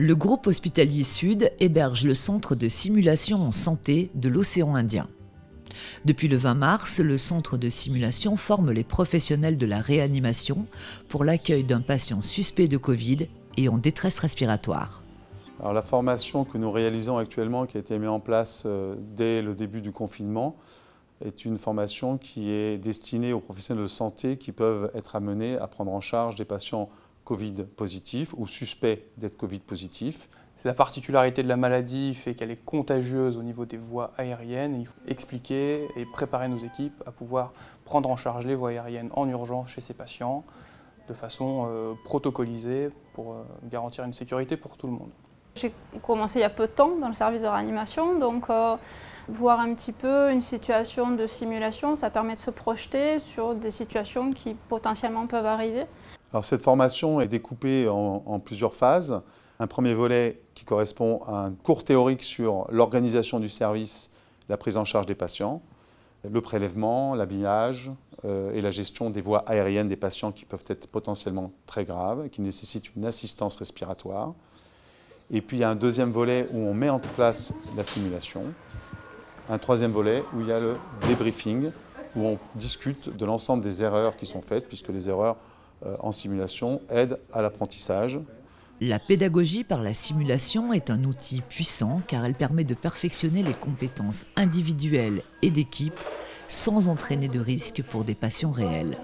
Le groupe hospitalier Sud héberge le centre de simulation en santé de l'océan Indien. Depuis le 20 mars, le centre de simulation forme les professionnels de la réanimation pour l'accueil d'un patient suspect de Covid et en détresse respiratoire. Alors, la formation que nous réalisons actuellement, qui a été mise en place dès le début du confinement, est une formation qui est destinée aux professionnels de santé qui peuvent être amenés à prendre en charge des patients Covid positifs ou suspects d'être Covid positifs. La particularité de la maladie fait qu'elle est contagieuse au niveau des voies aériennes. Il faut expliquer et préparer nos équipes à pouvoir prendre en charge les voies aériennes en urgence chez ces patients de façon protocolisée pour garantir une sécurité pour tout le monde. J'ai commencé il y a peu de temps dans le service de réanimation, donc voir un petit peu une situation de simulation, ça permet de se projeter sur des situations qui potentiellement peuvent arriver. Alors, cette formation est découpée en plusieurs phases. Un premier volet qui correspond à un cours théorique sur l'organisation du service, la prise en charge des patients, le prélèvement, l'habillage et la gestion des voies aériennes des patients qui peuvent être potentiellement très graves, qui nécessitent une assistance respiratoire. Et puis il y a un deuxième volet où on met en place la simulation. Un troisième volet où il y a le débriefing, où on discute de l'ensemble des erreurs qui sont faites, puisque les erreurs en simulation aident à l'apprentissage. La pédagogie par la simulation est un outil puissant car elle permet de perfectionner les compétences individuelles et d'équipe sans entraîner de risque pour des patients réels.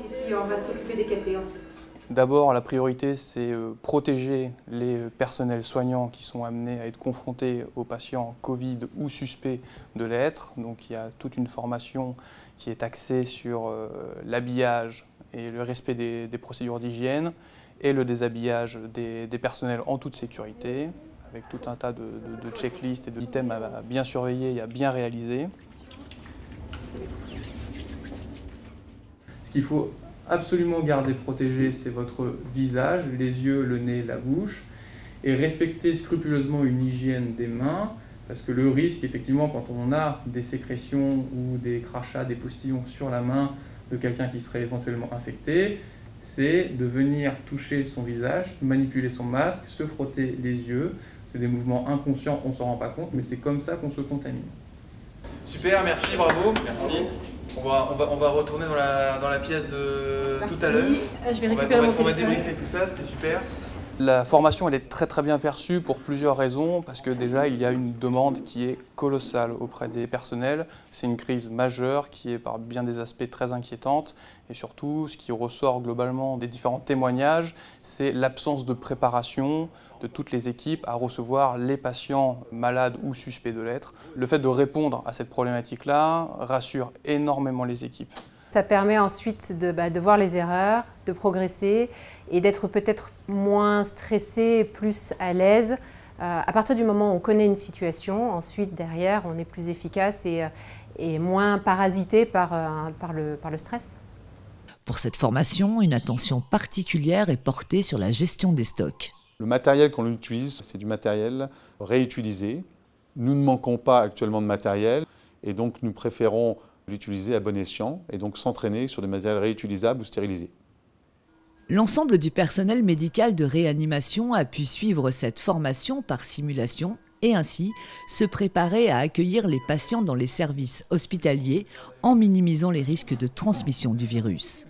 D'abord, la priorité, c'est protéger les personnels soignants qui sont amenés à être confrontés aux patients Covid ou suspects de l'être. Donc il y a toute une formation qui est axée sur l'habillage et le respect des procédures d'hygiène et le déshabillage des personnels en toute sécurité, avec tout un tas de checklists et d'items à bien surveiller et à bien réaliser. Ce qu'il faut absolument garder protégé, c'est votre visage, les yeux, le nez, la bouche, et respecter scrupuleusement une hygiène des mains, parce que le risque, effectivement, quand on a des sécrétions ou des crachats, des postillons sur la main de quelqu'un qui serait éventuellement infecté, c'est de venir toucher son visage, manipuler son masque, se frotter les yeux. C'est des mouvements inconscients, on ne s'en rend pas compte, mais c'est comme ça qu'on se contamine. Super, merci, bravo. Merci. On va retourner dans la pièce de tout à l'heure. Je vais récupérer mon téléphone. On va débriefer tout ça, c'était super. La formation, elle est très bien perçue pour plusieurs raisons, parce que déjà, il y a une demande qui est colossale auprès des personnels. C'est une crise majeure qui est par bien des aspects très inquiétante. Et surtout, ce qui ressort globalement des différents témoignages, c'est l'absence de préparation de toutes les équipes à recevoir les patients malades ou suspects de l'être. Le fait de répondre à cette problématique-là rassure énormément les équipes. Ça permet ensuite de voir les erreurs, de progresser et d'être peut-être moins stressé, plus à l'aise. À partir du moment où on connaît une situation, ensuite derrière on est plus efficace et moins parasité par le stress. Pour cette formation, une attention particulière est portée sur la gestion des stocks. Le matériel qu'on utilise, c'est du matériel réutilisé. Nous ne manquons pas actuellement de matériel et donc nous préférons l'utiliser à bon escient et donc s'entraîner sur des matériels réutilisables ou stérilisés. L'ensemble du personnel médical de réanimation a pu suivre cette formation par simulation et ainsi se préparer à accueillir les patients dans les services hospitaliers en minimisant les risques de transmission du virus.